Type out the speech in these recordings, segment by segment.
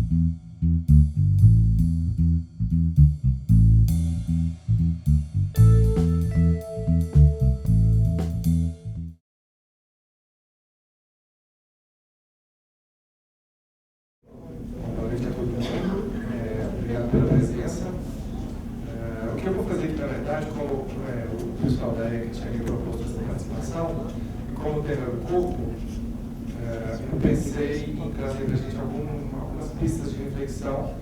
Boa noite a todo mundo. Obrigado pela presença. O que eu vou fazer aqui, na verdade, como o pessoal da ECA tinha me proposto essa participação, e como tema do corpo, eu pensei em trazer para a gente algumas pistas de reflexão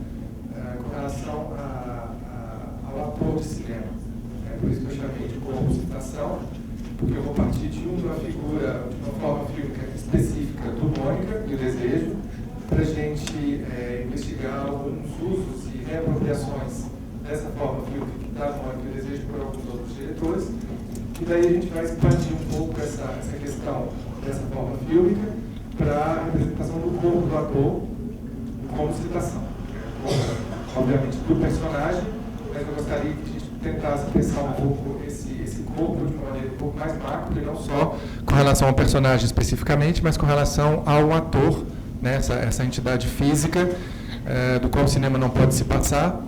com relação ao ator de cinema. É por isso que eu chamei de corpo citação, porque eu vou partir de uma figura, de uma forma fílmica específica do Mônica e o Desejo, para a gente investigar alguns usos e reapropriações dessa forma fílmica que está no Mônica e o Desejo por alguns outros diretores. E daí a gente vai expandir um pouco essa questão dessa forma fílmica para a representação do corpo do ator como citação. Obviamente, do personagem, mas eu gostaria que a gente tentasse pensar um pouco esse corpo de uma maneira um pouco mais macro, e não só com relação ao personagem especificamente, mas com relação ao ator, né, essa entidade física do qual o cinema não pode se passar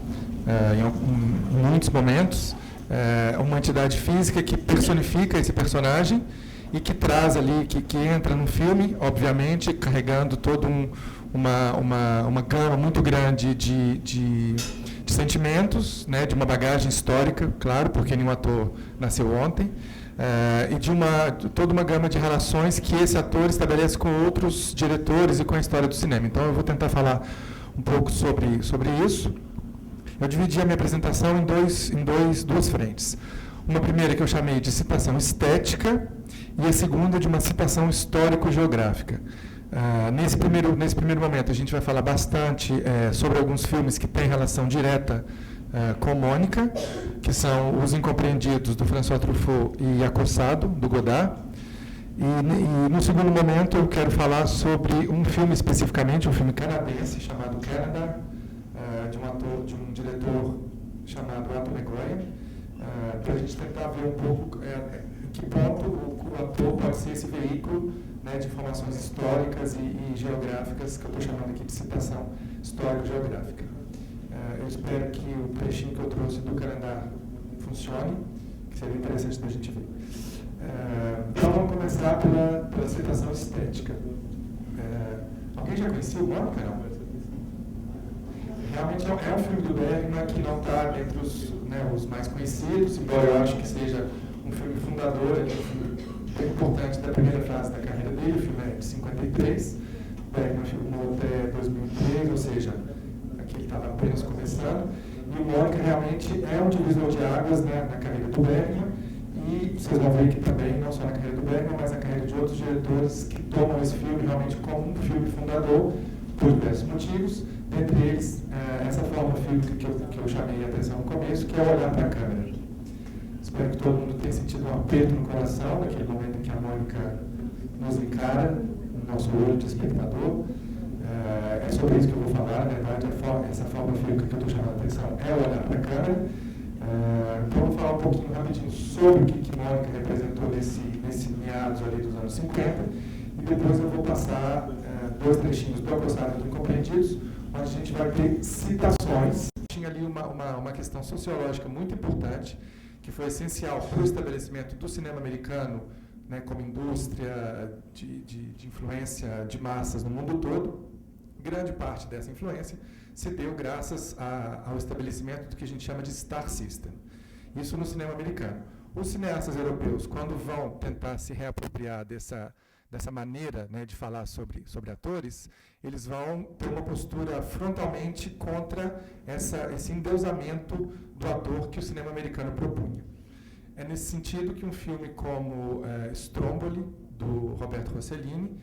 em muitos momentos. Uma entidade física que personifica esse personagem e que traz ali, que entra no filme, obviamente, carregando toda uma gama muito grande de sentimentos, né, de uma bagagem histórica, claro, porque nenhum ator nasceu ontem, e de toda uma gama de relações que esse ator estabelece com outros diretores e com a história do cinema. Então, eu vou tentar falar um pouco sobre isso. Eu dividi a minha apresentação em duas frentes. Uma primeira que eu chamei de citação estética e a segunda de uma citação histórico-geográfica. Nesse primeiro momento, a gente vai falar bastante sobre alguns filmes que têm relação direta com Mônica, que são Os Incompreendidos, do François Truffaut, e Acossado, do Godard. E no segundo momento, eu quero falar sobre um filme especificamente, um filme canadense chamado Canada, de um diretor chamado Anthony Graham, para a gente tentar ver um pouco em que ponto o ator pode ser esse veículo, né, de informações históricas e geográficas, que eu estou chamando aqui de citação histórico-geográfica. Eu espero que o trechinho que eu trouxe do Canadá funcione, que seria interessante da gente ver. Então vamos começar pela citação estética. Alguém já conhecia o Mônica? Não? Realmente é um filme do Bergman que não está entre os mais conhecidos, embora eu acho que seja um filme fundador, é um filme bem importante da primeira fase da carreira dele. O filme é de 53, Bergman filmou até 2003, ou seja, aqui ele estava apenas começando, e o Mônica realmente é um divisor de águas, né, na carreira do Bergman, e vocês vão ver que também, não só na carreira do Bergman, mas na carreira de outros diretores que tomam esse filme realmente como um filme fundador, por diversos motivos, dentre eles essa forma fílmica que eu chamei a atenção no começo, que é olhar para a câmera. Espero que todo mundo tenha sentido um aperto no coração naquele momento em que a Mônica nos encara, no nosso olho de espectador. É sobre isso que eu vou falar, na verdade, essa forma fílmica que eu estou chamando a atenção é olhar para a câmera. Então, vou falar um pouquinho rapidinho sobre o que Mônica representou nesse meados ali dos anos 50, e depois eu vou passar dois trechinhos do Acossado e do Incompreendidos, onde a gente vai ter citações. Tinha ali uma questão sociológica muito importante, que foi essencial para o estabelecimento do cinema americano, né, como indústria de influência de massas no mundo todo. Grande parte dessa influência se deu graças ao estabelecimento do que a gente chama de Star System. Isso no cinema americano. Os cineastas europeus, quando vão tentar se reapropriar dessa maneira, né, de falar sobre atores, eles vão ter uma postura frontalmente contra esse endeusamento do ator que o cinema americano propunha. É nesse sentido que um filme como Stromboli, do Roberto Rossellini,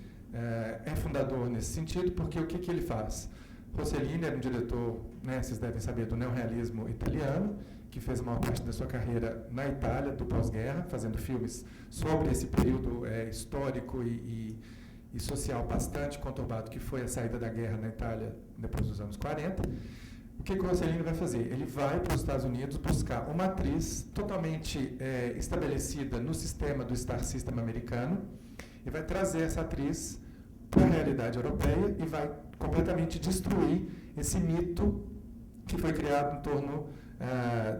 é fundador nesse sentido, porque o que ele faz? Rossellini era um diretor, né, vocês devem saber, do neorrealismo italiano, que fez a maior parte da sua carreira na Itália, do pós-guerra, fazendo filmes sobre esse período histórico e social bastante conturbado, que foi a saída da guerra na Itália depois dos anos 40. O que o Rossellini vai fazer? Ele vai para os Estados Unidos buscar uma atriz totalmente estabelecida no sistema do Star System americano, e vai trazer essa atriz para a realidade europeia e vai completamente destruir esse mito que foi criado em torno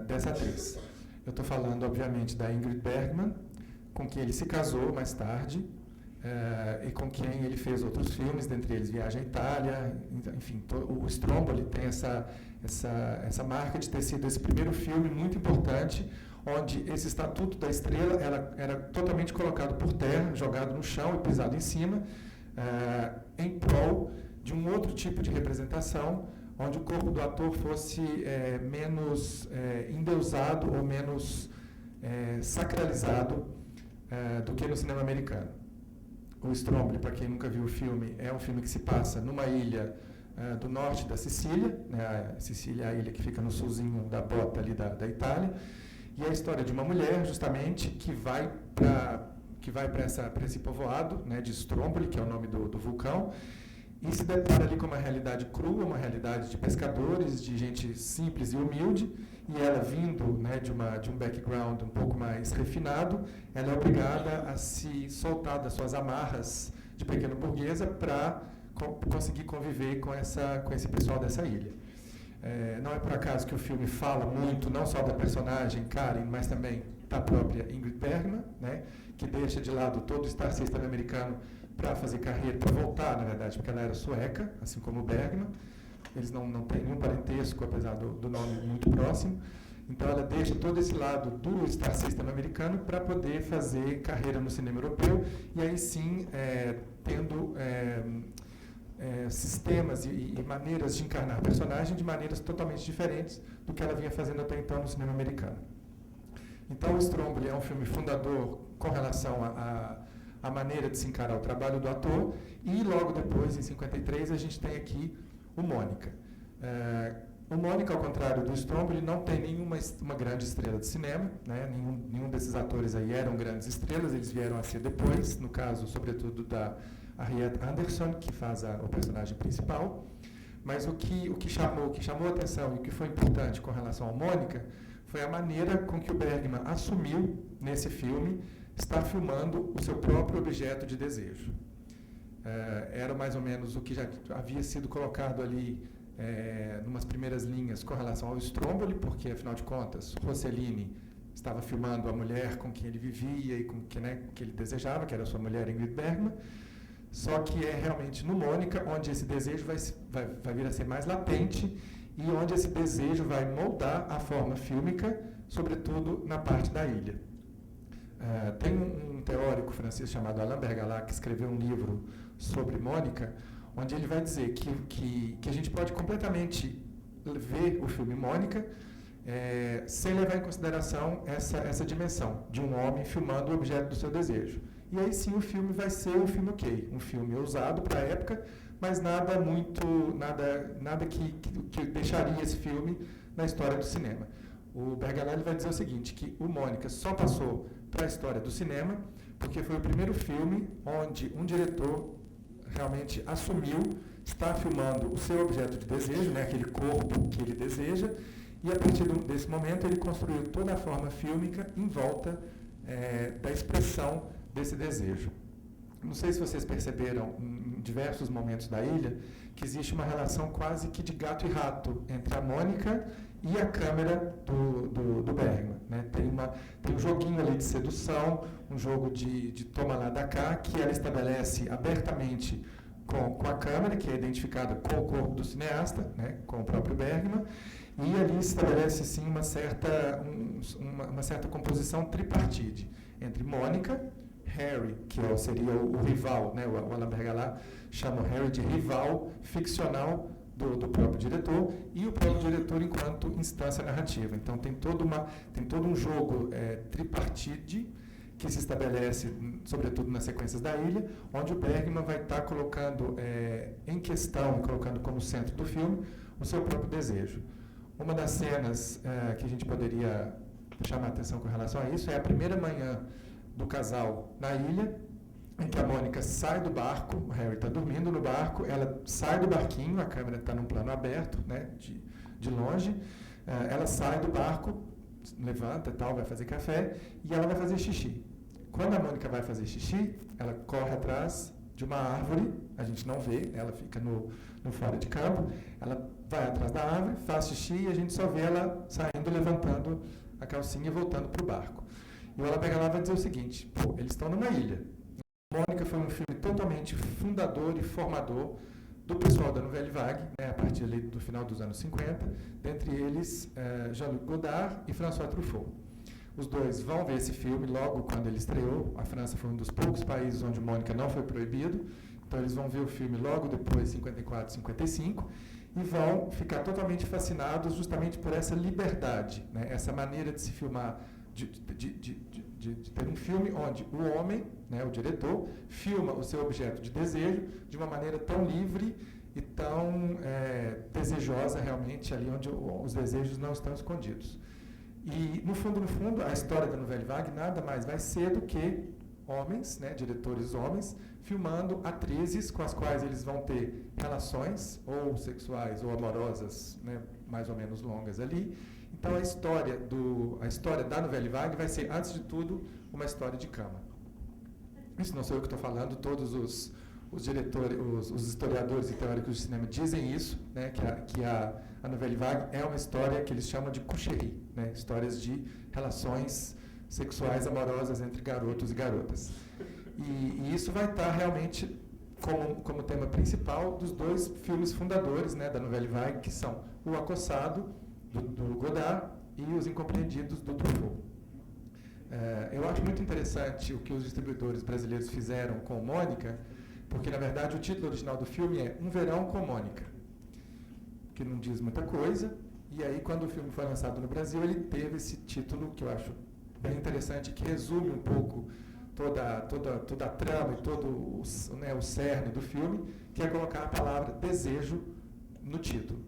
dessa atriz. Eu estou falando, obviamente, da Ingrid Bergman, com quem ele se casou mais tarde, e com quem ele fez outros filmes, dentre eles Viagem à Itália, enfim, o Stromboli tem essa marca de ter sido esse primeiro filme muito importante, onde esse estatuto da estrela era totalmente colocado por terra, jogado no chão e pisado em cima, em prol de um outro tipo de representação, onde o corpo do ator fosse menos endeusado ou menos sacralizado do que no cinema americano. O Stromboli, para quem nunca viu o filme, é um filme que se passa numa ilha do norte da Sicília, né? A Sicília é a ilha que fica no sulzinho da bota ali da Itália, e é a história de uma mulher, justamente, que vai para esse povoado, né, de Stromboli, que é o nome do vulcão, e se depara ali com uma realidade crua, uma realidade de pescadores, de gente simples e humilde, e ela vindo, né, de um background um pouco mais refinado, ela é obrigada a se soltar das suas amarras de pequena burguesa para conseguir conviver com esse pessoal dessa ilha. Não é por acaso que o filme fala muito, não só da personagem Karen, mas também da própria Ingrid Bergman, né, que deixa de lado todo o Star System americano para fazer carreira, para voltar, na verdade, porque ela era sueca, assim como o Bergman. Eles não têm nenhum parentesco, apesar do nome muito próximo. Então, ela deixa todo esse lado do Star System americano para poder fazer carreira no cinema europeu, e aí sim, tendo sistemas e maneiras de encarnar personagem de maneiras totalmente diferentes do que ela vinha fazendo até então no cinema americano. Então, o Stromboli é um filme fundador com relação à maneira de se encarar o trabalho do ator, e logo depois, em 53, a gente tem aqui o Mônica. O Mônica, ao contrário do Stromboli, não tem nenhuma uma grande estrela de cinema, né? Nenhum desses atores aí eram grandes estrelas, eles vieram a ser depois, no caso, sobretudo, da Harriet Andersson, que faz o personagem principal. Mas o que chamou a atenção e o que foi importante com relação ao Mônica foi a maneira com que o Bergman assumiu, nesse filme, estar filmando o seu próprio objeto de desejo. Era mais ou menos o que já havia sido colocado ali numas primeiras linhas com relação ao Stromboli, porque, afinal de contas, Rossellini estava filmando a mulher com quem ele vivia e com quem, né, que ele desejava, que era a sua mulher Ingrid Bergman. Só que é realmente no Mônica onde esse desejo vai vir a ser mais latente e onde esse desejo vai moldar a forma fílmica, sobretudo na parte da ilha. Tem um teórico francês chamado Alain Bergalac que escreveu um livro sobre Mônica, onde ele vai dizer que a gente pode completamente ver o filme Mônica sem levar em consideração essa dimensão de um homem filmando o objeto do seu desejo. E aí sim o filme vai ser um filme ok, um filme ousado para a época, mas nada que deixaria esse filme na história do cinema. O Bergalac vai dizer o seguinte, que o Mônica só passou para a história do cinema porque foi o primeiro filme onde um diretor realmente assumiu estar filmando o seu objeto de desejo, né, aquele corpo que ele deseja, e a partir desse momento ele construiu toda a forma fílmica em volta da expressão desse desejo. Não sei se vocês perceberam em diversos momentos da ilha que existe uma relação quase que de gato e rato entre a Mônica e a câmera do Bergman, né? Tem um joguinho ali de sedução, um jogo de toma lá da cá, que ela estabelece abertamente com a câmera, que é identificada com o corpo do cineasta, né? Com o próprio Bergman, e ali se estabelece sim uma certa composição tripartite entre Mônica, Harry, que seria o rival, né? O Alain Bergalac chama o Harry de rival ficcional do próprio diretor, e o próprio diretor enquanto instância narrativa. Então tem todo um jogo tripartite que se estabelece, sobretudo nas sequências da ilha, onde o Bergman vai estar colocando em questão, colocando como centro do filme, o seu próprio desejo. Uma das cenas que a gente poderia chamar a atenção com relação a isso é a primeira manhã do casal na ilha, em que a Mônica sai do barco, o Harry está dormindo no barco, ela sai do barquinho, a câmera está num plano aberto, né, de longe, ela sai do barco, levanta e tal, vai fazer café, e ela vai fazer xixi. Quando a Mônica vai fazer xixi, ela corre atrás de uma árvore, a gente não vê, ela fica no no fora de campo, ela vai atrás da árvore, faz xixi e a gente só vê ela saindo, levantando a calcinha e voltando para o barco. E o Olabergalá vai dizer o seguinte: pô, eles estão numa ilha. Mônica foi um filme totalmente fundador e formador do pessoal da Nouvelle Vague, né, a partir ali do final dos anos 50, dentre eles Jean-Luc Godard e François Truffaut. Os dois vão ver esse filme logo quando ele estreou. A França foi um dos poucos países onde Mônica não foi proibido, então eles vão ver o filme logo depois, 54, 55, e vão ficar totalmente fascinados justamente por essa liberdade, né, essa maneira de se filmar, de ter um filme onde o homem, né, o diretor, filma o seu objeto de desejo de uma maneira tão livre e tão desejosa realmente, ali onde os desejos não estão escondidos. E, no fundo, a história da Nouvelle Vague nada mais vai ser do que homens, né, diretores homens, filmando atrizes com as quais eles vão ter relações, ou sexuais ou amorosas, né, mais ou menos longas ali. Então, a história da Nouvelle Vague vai ser, antes de tudo, uma história de cama. Isso não sou eu que estou falando, todos os diretores, os historiadores e teóricos de cinema dizem isso, né, que a Nouvelle Vague é uma história que eles chamam de coucherie, né, histórias de relações sexuais amorosas entre garotos e garotas. E isso vai estar realmente como tema principal dos dois filmes fundadores, né, da Nouvelle Vague, que são O Acossado, do Godard, e Os Incompreendidos, do Truffaut. Eu acho muito interessante o que os distribuidores brasileiros fizeram com Mônica, porque, na verdade, o título original do filme é Um Verão com Mônica, que não diz muita coisa, e aí, quando o filme foi lançado no Brasil, ele teve esse título que eu acho bem interessante, que resume um pouco toda a trama e todo o cerne do filme, que é colocar a palavra desejo no título.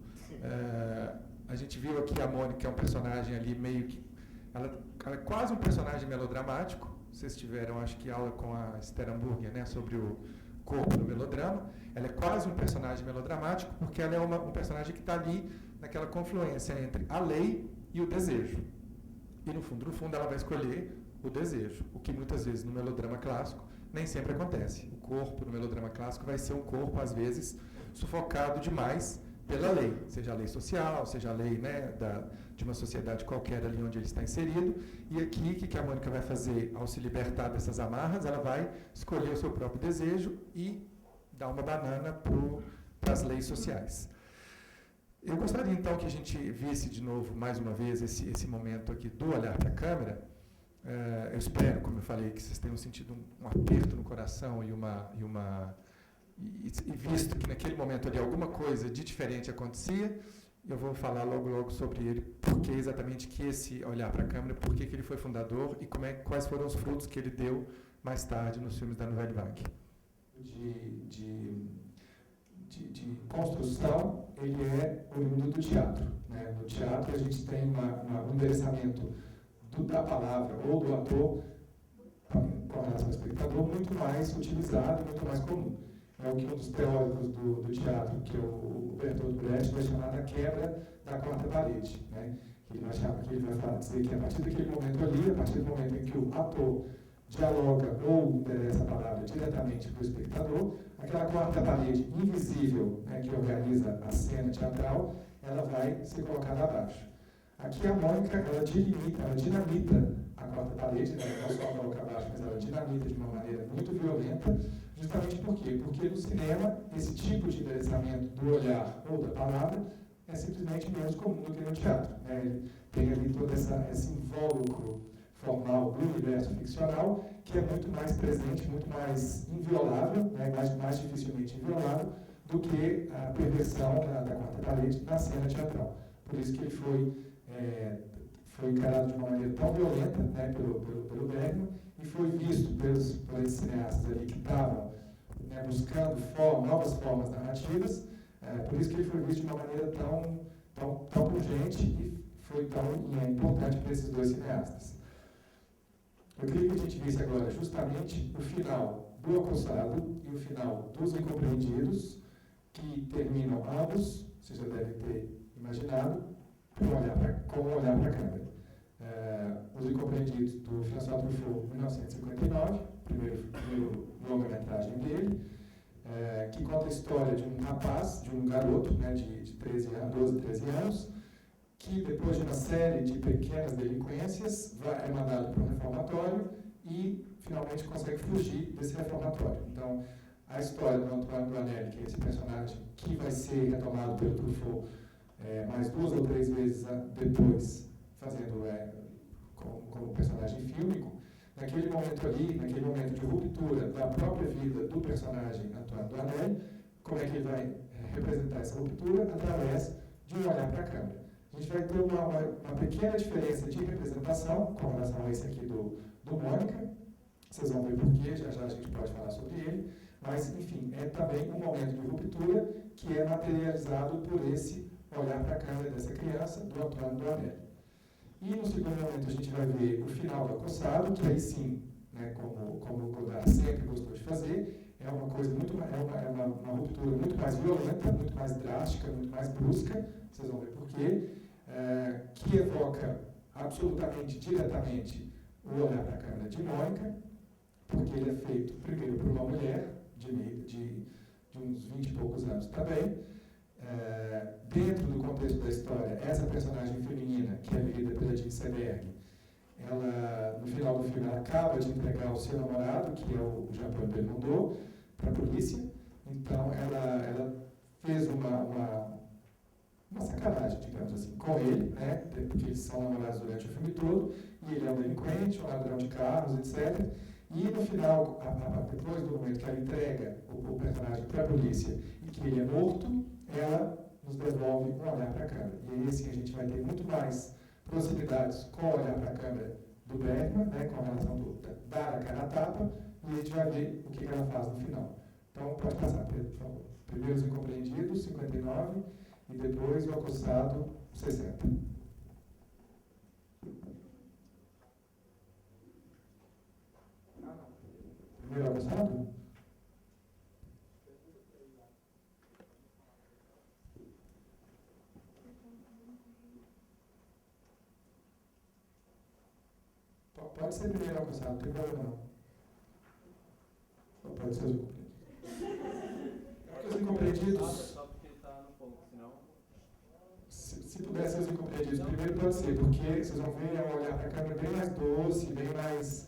A gente viu aqui a Mônica, que é um personagem ali meio que... Ela é quase um personagem melodramático. Vocês tiveram, acho que, aula com a Esther Hamburger, né, sobre o corpo do melodrama. Ela é quase um personagem melodramático, porque ela é um personagem que está ali naquela confluência entre a lei e o desejo. E, no fundo, ela vai escolher o desejo, o que muitas vezes no melodrama clássico nem sempre acontece. O corpo no melodrama clássico vai ser um corpo, às vezes, sufocado demais pela lei, seja a lei social, seja a lei, né, de uma sociedade qualquer ali onde ele está inserido. E aqui, o que a Mônica vai fazer ao se libertar dessas amarras? Ela vai escolher o seu próprio desejo e dar uma banana para as leis sociais. Eu gostaria, então, que a gente visse de novo, mais uma vez, esse momento aqui do olhar para a câmera. Eu espero, como eu falei, que vocês tenham sentido um aperto no coração e visto que naquele momento ali alguma coisa de diferente acontecia. Eu vou falar logo sobre ele, porque exatamente que esse olhar para a câmera, por que ele foi fundador e quais foram os frutos que ele deu mais tarde nos filmes da Nouvelle Vague. De construção, ele é oriundo do teatro, né? No teatro, a gente tem um endereçamento da palavra ou do ator com relação ao espectador muito mais utilizado, muito mais comum. É o que um dos teóricos do teatro, que é o Bertolt Brecht, vai chamar da quebra da quarta parede, né? Ele vai dizer que a partir daquele momento ali, a partir do momento em que o ator dialoga ou endereça a palavra diretamente para o espectador, aquela quarta parede invisível, né, que organiza a cena teatral, ela vai ser colocada abaixo. Aqui a Mônica, ela dinamita a quarta parede, né, não só coloca abaixo, mas ela dinamita de uma maneira muito violenta, justamente por quê? Porque no cinema, esse tipo de endereçamento do olhar ou da palavra é simplesmente menos comum do que no teatro, né? Ele tem ali todo esse invólucro formal do universo ficcional, que é muito mais presente, muito mais inviolável, né, mais dificilmente inviolável, do que a perversão da quarta parede na cena teatral. Por isso que ele foi encarado de uma maneira tão violenta, né, pelo Bergman, e foi visto pelos cineastas ali que estavam, né, buscando novas formas narrativas. Por isso que ele foi visto de uma maneira tão urgente e foi tão importante para esses dois cineastas. Eu queria que a gente visse agora justamente o final do Acossado e o final dos Incompreendidos, que terminam ambos, vocês já devem ter imaginado, com um olhar para a câmera. Os Incompreendidos, do François Truffaut, 1959, primeiro longa-metragem dele. que conta a história de um rapaz, de um garoto, né, de 12, 13 anos, que depois de uma série de pequenas delinquências é mandado para um reformatório e finalmente consegue fugir desse reformatório. Então, a história do Antoine Doinel, que é esse personagem que vai ser retomado pelo Truffaut mais 2 ou 3 vezes depois, fazendo como personagem fílmico, naquele momento ali, naquele momento de ruptura da própria vida do personagem Antoine Doinel, como é que ele vai representar essa ruptura? Através de um olhar para a câmera. A gente vai ter uma pequena diferença de representação com relação a esse aqui do Mônica. Vocês vão ver por quê, já já a gente pode falar sobre ele. Mas, enfim, é também um momento de ruptura que é materializado por esse olhar para a câmera dessa criança, do Antoine Doinel. E no segundo momento a gente vai ver o final do Acossado, que aí sim, né, como o Godard sempre gostou de fazer, é uma coisa uma ruptura muito mais violenta, muito mais drástica, muito mais brusca, vocês vão ver por quê, que evoca absolutamente, diretamente, o olhar para a câmera de Mônica, porque ele é feito primeiro por uma mulher de uns 20 e poucos anos também. Dentro do contexto da história, essa personagem feminina, que é vivida pela Jean Seberg, ela, no final do filme, ela acaba de entregar o seu namorado, que é o Jean-Paul Belmondo, para a polícia. Então, ela fez uma sacanagem, digamos assim, com ele, né, porque eles são namorados durante o filme todo, e ele é um delinquente, um ladrão de carros, etc. E no final, depois do momento que ela entrega o personagem para a polícia e que ele é morto, ela nos devolve um olhar para a câmera. E aí assim a gente vai ter muito mais proximidades com o olhar para a câmera do Bergman, né, com a relação do dar a cara a tapa, e a gente vai ver o que ela faz no final. Então, pode passar, Pedro, por favor. Primeiro Os Incompreendidos, 59, e depois O Acossado, 60. Primeiro Acossado? Pode ser primeiro Acossado, não tem problema não. Ou pode ser Os Incompreendidos. Os Incompreendidos... Só porque está no ponto, senão... Se puder ser Os Incompreendidos primeiro, pode ser, porque vocês vão ver, é um olhar para a câmera bem mais doce, bem mais...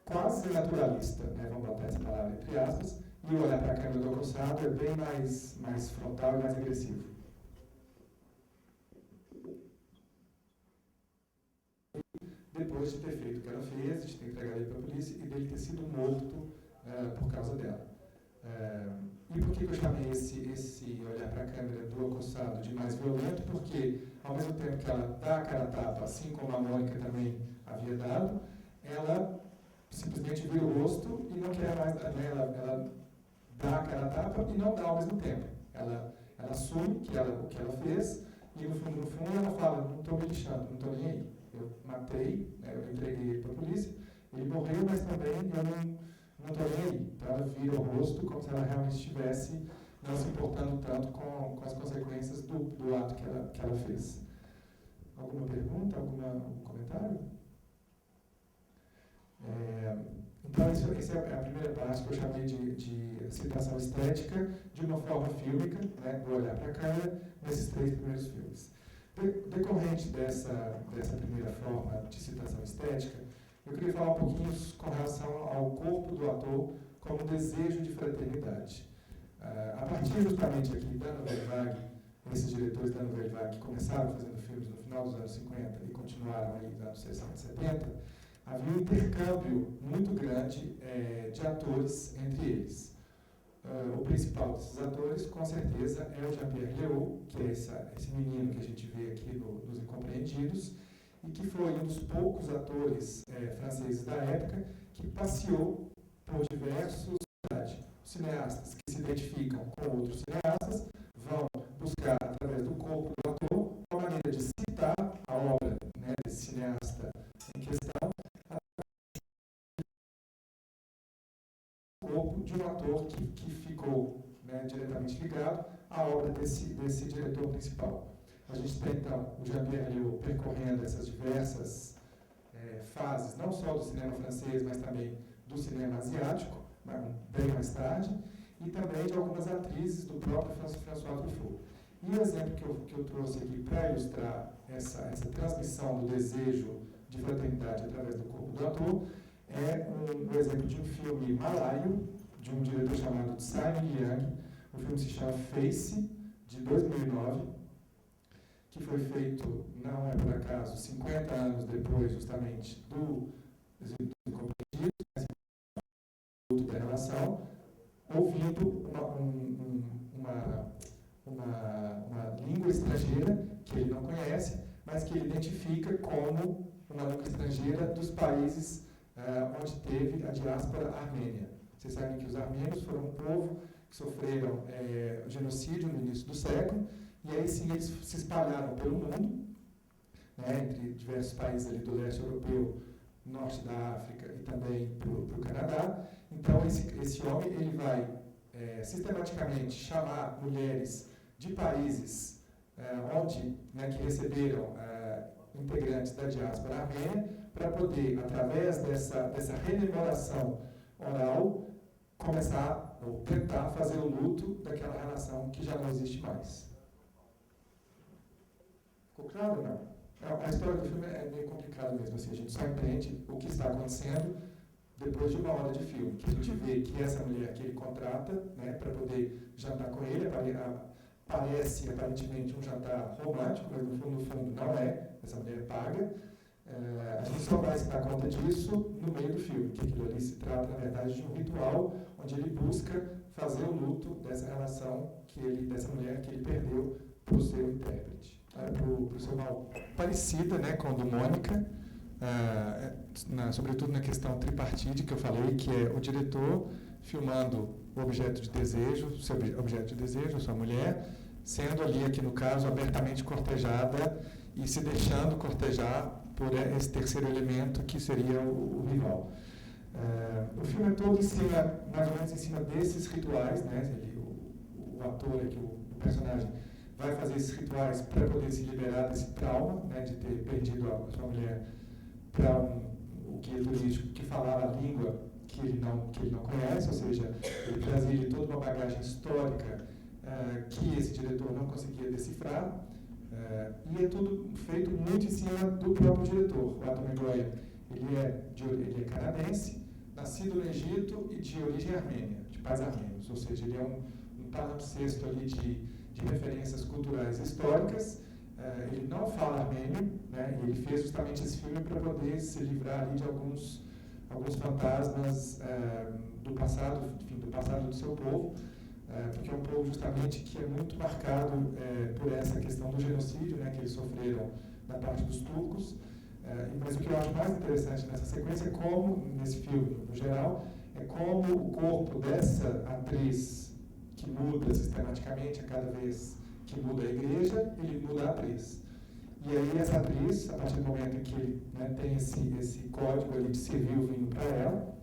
quase naturalista, né? Vamos botar essa palavra entre aspas, e o olhar para a câmera do Acossado é bem mais frontal e mais agressivo. Depois de ter feito o que ela fez, de ter entregado ele para a polícia e dele ter sido morto por causa dela. E por que eu chamei esse olhar para a câmera do Acossado de mais violento? Porque, ao mesmo tempo que ela dá a cara a tapa, assim como a Mônica também havia dado, ela simplesmente vira o rosto e não quer mais, né, ela dá a cara a tapa e não dá ao mesmo tempo. Ela assume o que ela fez e no fundo ela fala, não estou me lixando, não estou nem aí. Eu matei, né, eu entreguei ele para a polícia, ele morreu, mas também eu não estou nem aí. Então ela vira o rosto como se ela realmente estivesse não se importando tanto com as consequências do ato que ela fez. Alguma pergunta, algum comentário? Então, essa é a primeira parte que eu chamei de citação estética de uma forma fílmica, né, do olhar para a câmera, nesses 3 primeiros filmes. Decorrente dessa primeira forma de citação estética, eu queria falar um pouquinho com relação ao corpo do ator como desejo de fraternidade. A partir justamente aqui da Nouvelle Vague, esses diretores da Nouvelle Vague que começaram fazendo filmes no final dos anos 50 e continuaram aí nos anos 60 e 70, havia um intercâmbio muito grande de atores entre eles. O principal desses atores, com certeza, é o Jean-Pierre Léaud, que é esse menino que a gente vê aqui nos Incompreendidos, e que foi um dos poucos atores franceses da época que passeou por diversos cineastas que se identificam com outros cineastas, vão buscar, através do corpo do ator, uma maneira de citar a obra, né, desse cineasta em questão, corpo de um ator que ficou, né, diretamente ligado à obra desse diretor principal. A gente tem, então, o Jean-Pierre Léaud percorrendo essas diversas fases, não só do cinema francês, mas também do cinema asiático, bem mais tarde, e também de algumas atrizes do próprio François Truffaut. E o exemplo que eu trouxe aqui para ilustrar essa transmissão do desejo de fraternidade através do corpo do ator é um exemplo de um filme malaio, de um diretor chamado Tsai Ming-liang. O filme se chama Face, de 2009, que foi feito, não é por acaso, 50 anos depois, justamente, do incompreendido, da relação, ouvindo uma língua estrangeira que ele não conhece, mas que ele identifica como uma língua estrangeira dos países onde teve a diáspora armênia. Vocês sabem que os armênios foram um povo que sofreram genocídio no início do século, e aí sim eles se espalharam pelo mundo, né, entre diversos países ali do leste europeu, norte da África e também para o Canadá. Então esse homem ele vai sistematicamente chamar mulheres de países onde, né, que receberam integrantes da diáspora armênia, para poder, através dessa rememoração oral, começar ou tentar fazer o luto daquela relação que já não existe mais. Ficou claro ou não? A história do filme é meio complicada mesmo, assim, a gente só entende o que está acontecendo depois de uma hora de filme, que a gente vê que essa mulher que ele contrata, né, para poder jantar com ele, parece aparentemente um jantar romântico, mas no fundo não é, essa mulher paga. A gente só vai se dar conta disso no meio do filme, que aquilo ali se trata, na verdade, de um ritual onde ele busca fazer o luto dessa relação dessa mulher que ele perdeu para o seu intérprete, para o seu mal. Parecida, né, com a do Mônica, sobretudo na questão tripartite que eu falei, que é o diretor filmando o objeto de desejo, seu objeto de desejo, sua mulher, sendo ali, aqui no caso, abertamente cortejada e se deixando cortejar por esse terceiro elemento que seria o rival. O filme é todo mais ou menos em cima desses rituais, né? O ator aqui, o personagem, vai fazer esses rituais para poder se liberar desse trauma, né, de ter perdido a sua mulher para o guia turístico que falava a língua que ele não conhece, ou seja, ele trazia de toda uma bagagem histórica que esse diretor não conseguia decifrar. E é tudo feito muito em cima do próprio diretor. O Atom McGuire, ele é canadense, nascido no Egito e de origem armênia, de pais armênios, ou seja, ele é um palimpsesto ali de referências culturais e históricas. Ele não fala armênio, né, e ele fez justamente esse filme para poder se livrar ali de alguns fantasmas do passado, enfim, do passado do seu povo, porque é um povo justamente que é muito marcado por essa questão do genocídio, né, que eles sofreram da parte dos turcos. Mas o que eu acho mais interessante nessa sequência é como, nesse filme, no geral, é como o corpo dessa atriz que muda sistematicamente a cada vez que muda a igreja, ele muda a atriz. E aí essa atriz, a partir do momento em que ele, né, tem esse código ali de servir o vinho para ela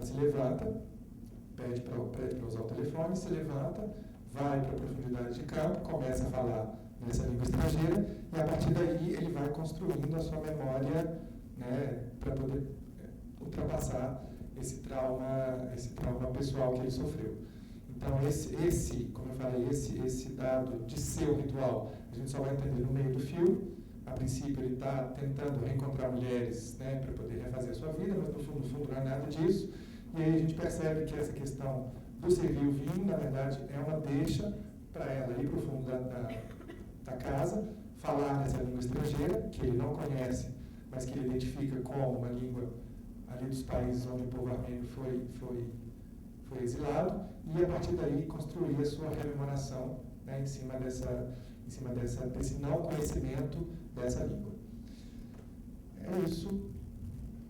se levanta, pede para usar o telefone, se levanta, vai para a profundidade de campo, começa a falar nessa língua estrangeira, e a partir daí ele vai construindo a sua memória, né, para poder ultrapassar esse trauma pessoal que ele sofreu. Então, como eu falei, esse dado de ser o ritual, a gente só vai entender no meio do filme. A princípio, ele está tentando reencontrar mulheres, né, para poder refazer a sua vida, mas no fundo não é nada disso. E aí a gente percebe que essa questão do servir o vinho, na verdade, é uma deixa para ela ir para o fundo da casa, falar nessa língua estrangeira, que ele não conhece, mas que ele identifica como uma língua ali dos países onde o povo armênio foi exilado, e a partir daí construir a sua rememoração, né, em cima desse não conhecimento dessa língua. É isso.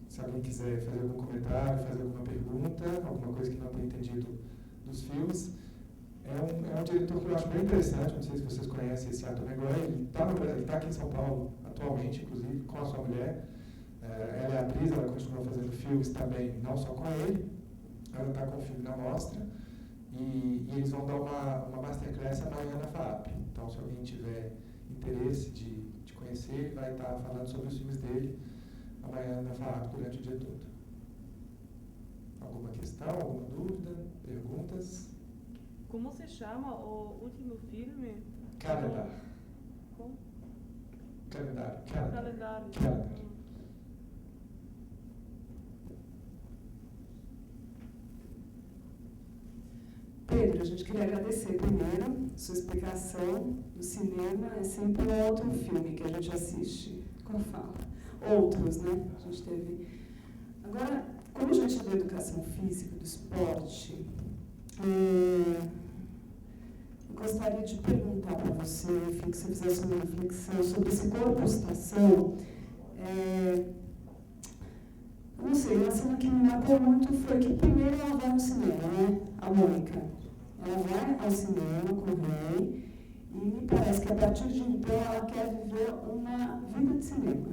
Se alguém quiser fazer algum comentário, fazer alguma pergunta, alguma coisa que não tenha entendido dos filmes, é um diretor que eu acho bem interessante. Não sei se vocês conhecem esse Atom McGuire. Ele está aqui em São Paulo atualmente, inclusive, com a sua mulher. Ela é atriz, ela continua fazendo filmes também, não só com ele. Ela está com o filme na mostra. E eles vão dar uma masterclass amanhã na FAAP. Então, se alguém tiver interesse de conhecer, ele vai estar falando sobre os filmes dele amanhã na FAAP durante o dia todo. Alguma questão, alguma dúvida, perguntas? Como se chama o último filme? Calendar. Como? Calendário. Calendário. Calendar. Pedro, a gente queria agradecer primeiro sua explicação do cinema. É sempre um outro filme que a gente assiste. Como fala? Outros, né? A gente teve. Agora, como a gente é da educação física, do esporte, eu gostaria de perguntar para você, enfim, que você fizesse uma reflexão sobre esse corpo-estação. Eu não sei, uma cena que me marcou muito foi que primeiro ela vai ao cinema, né? A Mônica. Ela vai ao cinema com o Rei e me parece que a partir de então ela quer viver uma vida de cinema,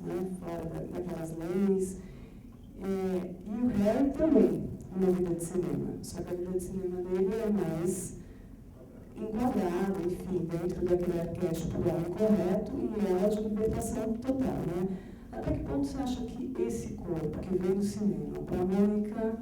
né? Fora daquelas leis. E o Harry também, uma vida de cinema. Só que a vida de cinema dele é mais enquadrada, enfim, dentro daquele arquétipo do homem correto e ela de libertação total, né? Até que ponto você acha que esse corpo que vem do cinema para a Mônica,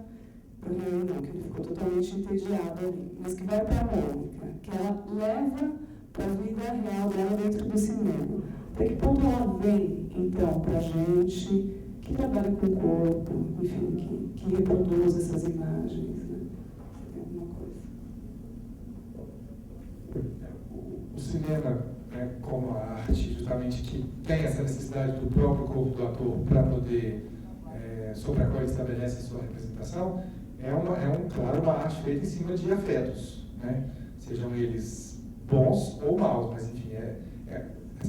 para o Harry não, que ele ficou totalmente entediado ali, mas que vai para a Mônica, que ela leva para a vida real dela dentro do cinema. Até que ponto ela vem, então, para a gente que trabalha com o corpo, enfim, que reproduz essas imagens, né? Tem alguma coisa? O cinema, né, como a arte, justamente, que tem essa necessidade do próprio corpo do ator para poder, sobre a qual ele estabelece a sua representação, claro, uma arte feita em cima de afetos, né? Sejam eles bons ou maus, mas enfim,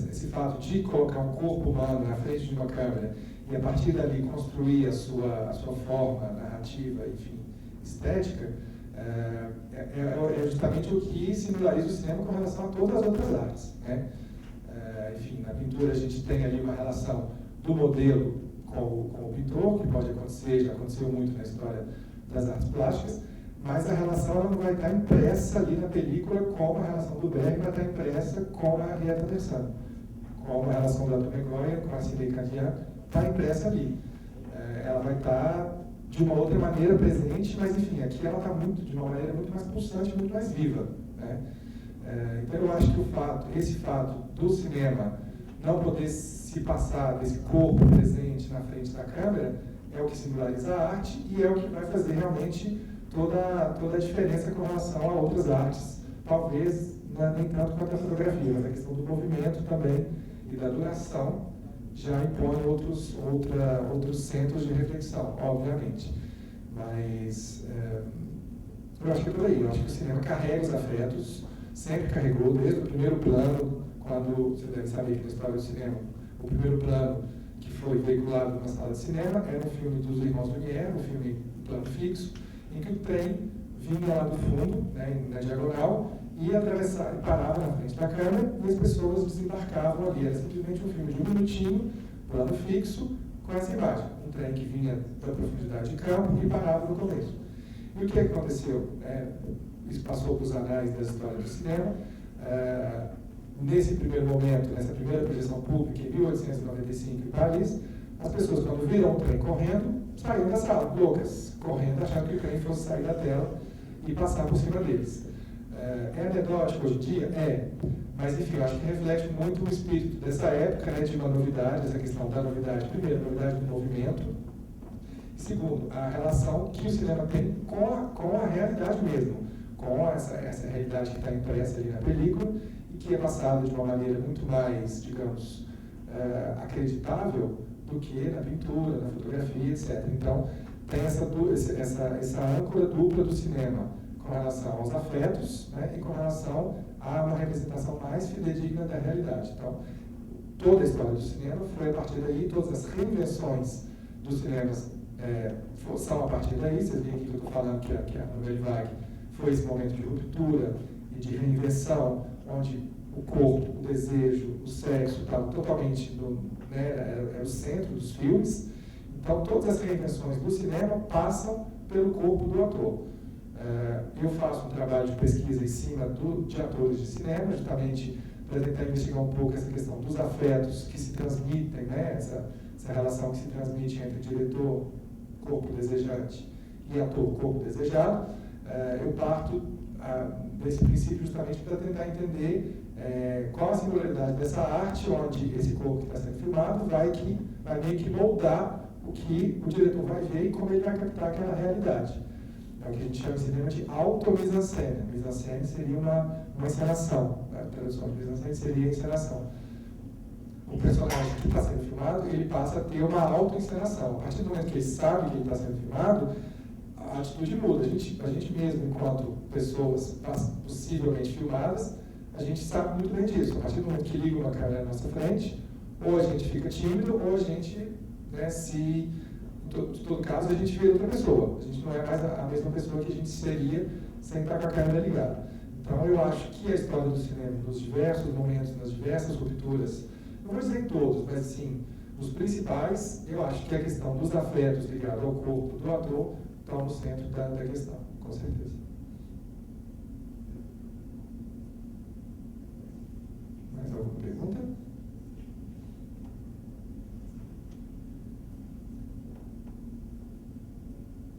esse fato de colocar um corpo humano na frente de uma câmera e a partir dali construir a sua forma narrativa, enfim, estética, é justamente o que simbolariza o cinema com relação a todas as outras artes, né? Enfim, na pintura a gente tem ali uma relação do modelo com o pintor, que pode acontecer, já aconteceu muito na história das artes plásticas, mas a relação ela não vai estar impressa ali na película como a relação do Bergman vai estar impressa com a Henrietta Anderson, como a relação da Tom Goya com a Sidney Cadian está impressa ali. Ela vai estar de uma outra maneira presente, mas enfim, aqui ela está de uma maneira muito mais pulsante, muito mais viva, né? Então eu acho que esse fato do cinema não poder se passar desse corpo presente na frente da câmera é o que singulariza a arte e é o que vai fazer realmente toda a diferença com relação a outras artes, talvez nem tanto quanto a fotografia, mas a questão do movimento também e da duração já impõe outros centros de reflexão, obviamente. Mas eu acho que é por aí. Eu acho que o cinema carrega os afetos, sempre carregou, desde o primeiro plano, quando você deve saber que na história do cinema, o primeiro plano que foi veiculado numa sala de cinema era um filme dos irmãos Lumière, um filme plano fixo, em que o trem vinha lá do fundo, né, na diagonal, e atravessava, parava na frente da câmera e as pessoas desembarcavam ali. Era simplesmente um filme de 1 minutinho, plano fixo, com essa imagem. Um trem que vinha da profundidade de campo e parava no começo. E o que aconteceu? Isso passou para os anais da história do cinema. Nesse primeiro momento, nessa primeira projeção pública, em 1895, em Paris, as pessoas, quando viram o trem correndo, saíram da sala, loucas, correndo, achando que o trem fosse sair da tela e passar por cima deles. É anedótico hoje em dia? Mas enfim, eu acho que reflete muito o espírito dessa época, né, de uma novidade, essa questão da novidade, primeiro, a novidade do movimento, segundo, a relação que o cinema tem com a realidade mesmo, com essa realidade que está impressa ali na película e que é passada de uma maneira muito mais, digamos, acreditável do que na pintura, na fotografia, etc. Então, tem essa âncora dupla do cinema, com relação aos afetos, né, e com relação a uma representação mais fidedigna da realidade. Então, toda a história do cinema foi a partir daí, todas as reinvenções dos cinemas são a partir daí. Vocês veem aqui que eu estou falando que a Nouvelle Vague foi esse momento de ruptura e de reinvenção, onde o corpo, o desejo, o sexo estavam totalmente era o centro dos filmes. Então, todas as reinvenções do cinema passam pelo corpo do ator. Eu faço um trabalho de pesquisa em cima de atores de cinema, justamente para tentar investigar um pouco essa questão dos afetos que se transmitem, né? Essa relação que se transmite entre diretor, corpo desejante, e ator, corpo desejado. Eu parto desse princípio justamente para tentar entender qual a singularidade dessa arte, onde esse corpo que está sendo filmado vai meio que moldar o que o diretor vai ver e como ele vai captar aquela realidade. É o que a gente chama em cinema de auto-mise-en-scène. Mise-en-scène seria uma encenação. A tradução de mise-en-scène seria encenação. O personagem que está sendo filmado, ele passa a ter uma auto-encenação. A partir do momento que ele sabe que ele está sendo filmado, a atitude muda. A gente mesmo, enquanto pessoas possivelmente filmadas, a gente sabe muito bem disso. A partir do momento que liga uma câmera na nossa frente, ou a gente fica tímido, ou a gente, de todo caso, a gente vê outra pessoa. A gente não é mais a mesma pessoa que a gente seria sem estar com a câmera ligada. Então, eu acho que a história do cinema, nos diversos momentos, nas diversas rupturas, não vou dizer em todos, mas assim, os principais, eu acho que a questão dos afetos ligados ao corpo do ator estão no centro da questão, com certeza. Mais alguma pergunta?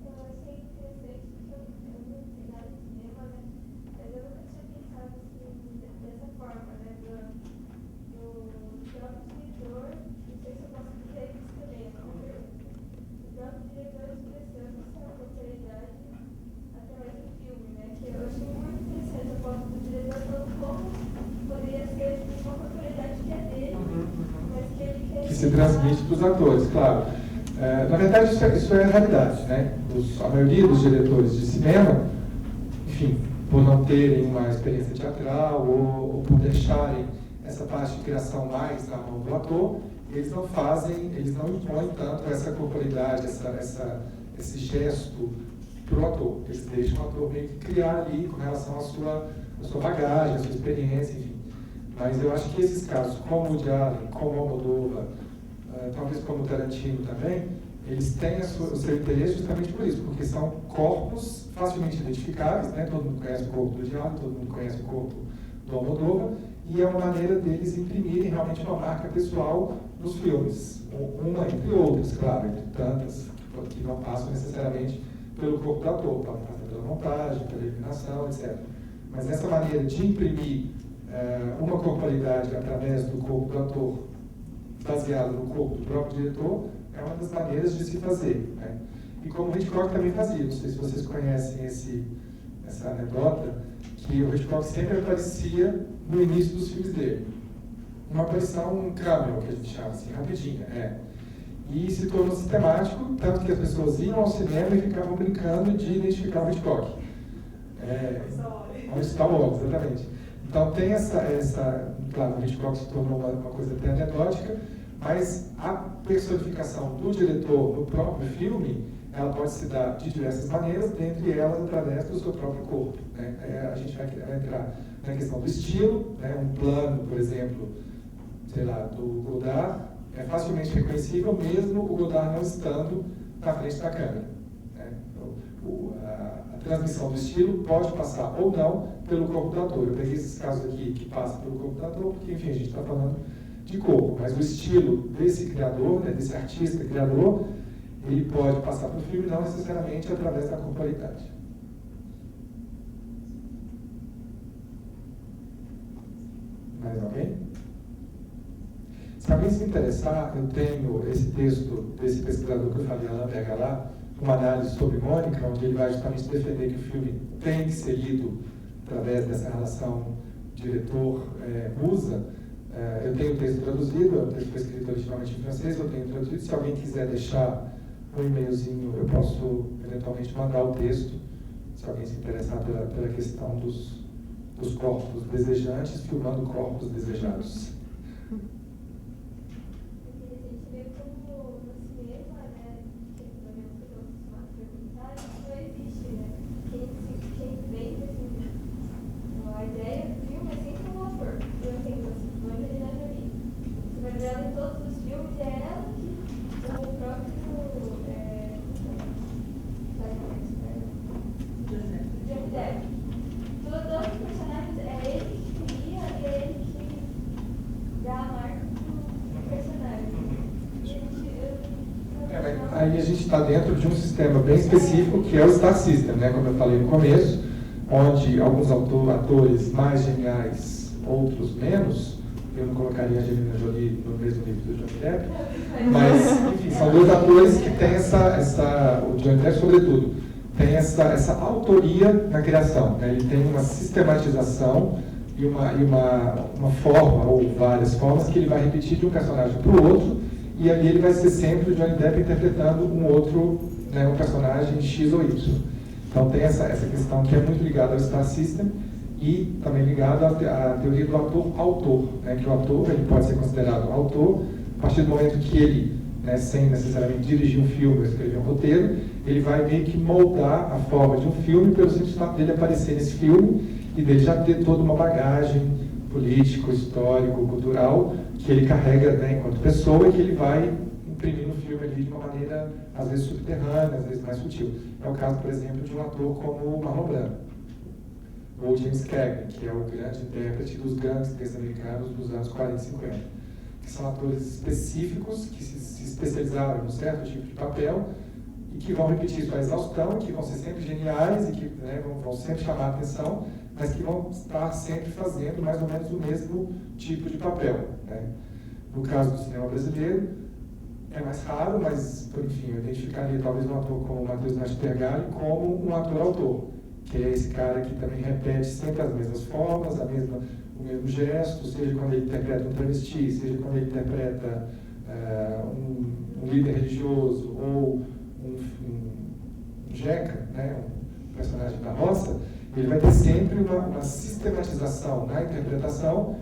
Eu achei interessante porque eu não sei nada de cinema, né? Mas eu nunca tinha pensado assim, dessa forma, né? Do próprio diretor, não sei se eu posso dizer isso também, é uma pergunta. O próprio diretor expressando essa corporeidade através do filme, né? Que eu achei muito interessante a forma do diretor falando como poderia ser uma corporeidade que é dele, mas que ele quer. Que se transmite dos atores, claro. Na verdade, isso é a realidade, né? A maioria dos diretores de cinema, enfim, por não terem uma experiência teatral ou por deixarem essa parte de criação mais na mão do ator, eles não impõem tanto essa corporeidade, esse gesto para o ator. Eles deixam o ator meio que criar ali com relação à sua bagagem, à sua experiência, enfim. Mas eu acho que esses casos, como o Woody Allen, como o Almodóvar, talvez como o Tarantino também, eles têm o seu interesse justamente por isso, porque são corpos facilmente identificáveis, né? Todo mundo conhece o corpo do Woody Allen, todo mundo conhece o corpo do Almodóvar, e é uma maneira deles imprimirem realmente uma marca pessoal nos filmes. Uma entre outras, claro, entre tantas que não passam necessariamente pelo corpo do ator, podem passar pela montagem, pela iluminação, etc. Mas essa maneira de imprimir uma corporeidade através do corpo do ator, baseado no corpo do próprio diretor, é uma das maneiras de se fazer, né? E como o Hitchcock também fazia, não sei se vocês conhecem essa anedota, que o Hitchcock sempre aparecia no início dos filmes dele. Uma aparição cameo, que a gente chama assim, rapidinha, E se tornou sistemático, tanto que as pessoas iam ao cinema e ficavam brincando de identificar o Hitchcock. Onde está o óbvio, exatamente. Então tem claro, o Hitchcock se tornou uma coisa até anedótica, mas a personificação do diretor no próprio filme, ela pode se dar de diversas maneiras, dentre elas através do seu próprio corpo, né? A gente vai entrar na questão do estilo, né? Um plano, por exemplo, sei lá, do Godard, é facilmente reconhecível mesmo o Godard não estando na frente da câmera, né? A transmissão do estilo pode passar ou não pelo corpo do ator. Eu peguei esses casos aqui que passam pelo corpo do ator, porque, enfim, a gente está falando de corpo, mas o estilo desse criador, né, desse artista criador, ele pode passar para o filme, não necessariamente através da corporeidade. Mais alguém? Se alguém se interessar, eu tenho esse texto desse pesquisador que eu falei, Alain Bergalat, uma análise sobre Mônica, onde ele vai justamente defender que o filme tem que ser lido através dessa relação diretor-musa. Eu tenho o texto traduzido, o texto foi escrito originalmente em francês, eu tenho traduzido. Se alguém quiser deixar um e-mailzinho, eu posso eventualmente mandar o texto, se alguém se interessar pela questão dos corpos desejantes, filmando corpos desejados. Aí a gente está dentro de um sistema bem específico, que é o Star System, né? Como eu falei no começo, onde alguns atores mais geniais, outros menos, eu não colocaria a Angelina Jolie no mesmo nível do Johnny Depp, mas, enfim, são dois atores que têm o Johnny Depp, sobretudo, tem essa autoria na criação, né? Ele tem uma sistematização e uma forma, ou várias formas, que ele vai repetir de um personagem para o outro, e ali ele vai ser sempre o Johnny Depp interpretando um outro, né, um personagem X ou Y. Então tem essa questão que é muito ligada ao Star System e também ligada à teoria do ator-autor, né, que o ator ele pode ser considerado autor a partir do momento que ele, né, sem necessariamente dirigir um filme ou escrever um roteiro, ele vai meio que moldar a forma de um filme pelo simples fato dele aparecer nesse filme e dele já ter toda uma bagagem político, histórico, cultural que ele carrega, né, enquanto pessoa e que ele vai imprimir no filme ali de uma maneira às vezes subterrânea, às vezes mais sutil. É o caso, por exemplo, de um ator como o Marlon Brando, ou James Cagney, que é o grande intérprete dos gangsters americanos dos anos 40 e 50, que são atores específicos que se especializaram em um certo tipo de papel e que vão repetir isso à exaustão, que vão ser sempre geniais e que, né, vão sempre chamar a atenção, mas que vão estar sempre fazendo mais ou menos o mesmo tipo de papel, né? No caso do cinema brasileiro, é mais raro, mas, enfim, eu identificaria talvez um ator como o Matheus Nastergalli como um ator-autor, que é esse cara que também repete sempre as mesmas formas, o mesmo gesto, seja quando ele interpreta um travesti, seja quando ele interpreta um líder religioso ou um jeca, né, um personagem da roça, ele vai ter sempre uma sistematização na interpretação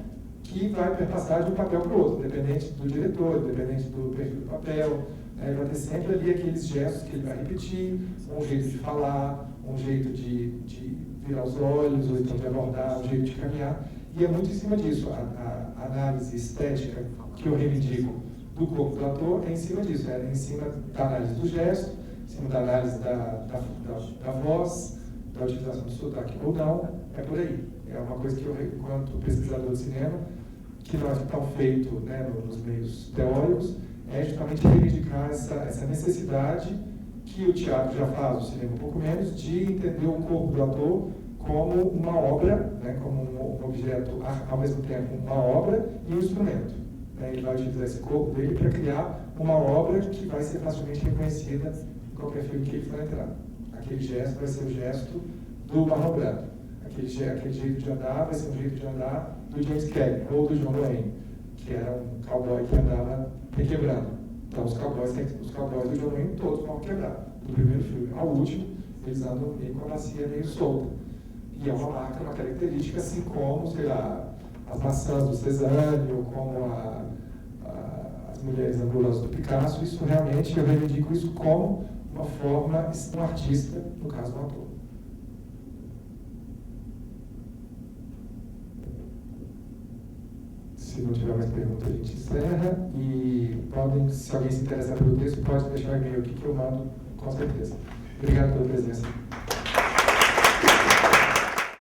que vai perpassar de um papel para o outro, dependente do diretor, dependente do perfil do papel. Ele vai ter sempre ali aqueles gestos que ele vai repetir, um jeito de falar, um jeito de virar os olhos, ou então de abordar, um jeito de caminhar. E é muito em cima disso. A análise estética que eu reivindico do corpo do ator é em cima disso, é em cima da análise do gesto, em cima da análise da voz, da utilização do sotaque ou não, é por aí. É uma coisa que eu, enquanto pesquisador de cinema, que não é tão feito, né, nos meios teóricos, é justamente reivindicar essa necessidade que o teatro já faz, o cinema um pouco menos, de entender o corpo do ator como uma obra, né, como um objeto, ao mesmo tempo uma obra e um instrumento. Ele vai utilizar esse corpo dele para criar uma obra que vai ser facilmente reconhecida em qualquer filme que ele for entrar. Aquele gesto vai ser o gesto do Marlon Brando. Aquele jeito de andar vai ser um jeito de andar do James Cagney ou do John Wayne, que era um cowboy que andava requebrando. Então os cowboys do John Wayne todos vão quebrar. Do primeiro filme ao último, eles andam meio com a bacia meio solta. E é uma marca, uma característica, assim como, sei lá, as maçãs do Cézanne ou como as mulheres angulosas do Picasso. Isso realmente, eu reivindico isso como uma forma, um artista, no caso, um ator. Se não tiver mais perguntas, a gente encerra. E podem, se alguém se interessar pelo texto, pode deixar o e-mail aqui que eu mando, com certeza. Obrigado pela presença.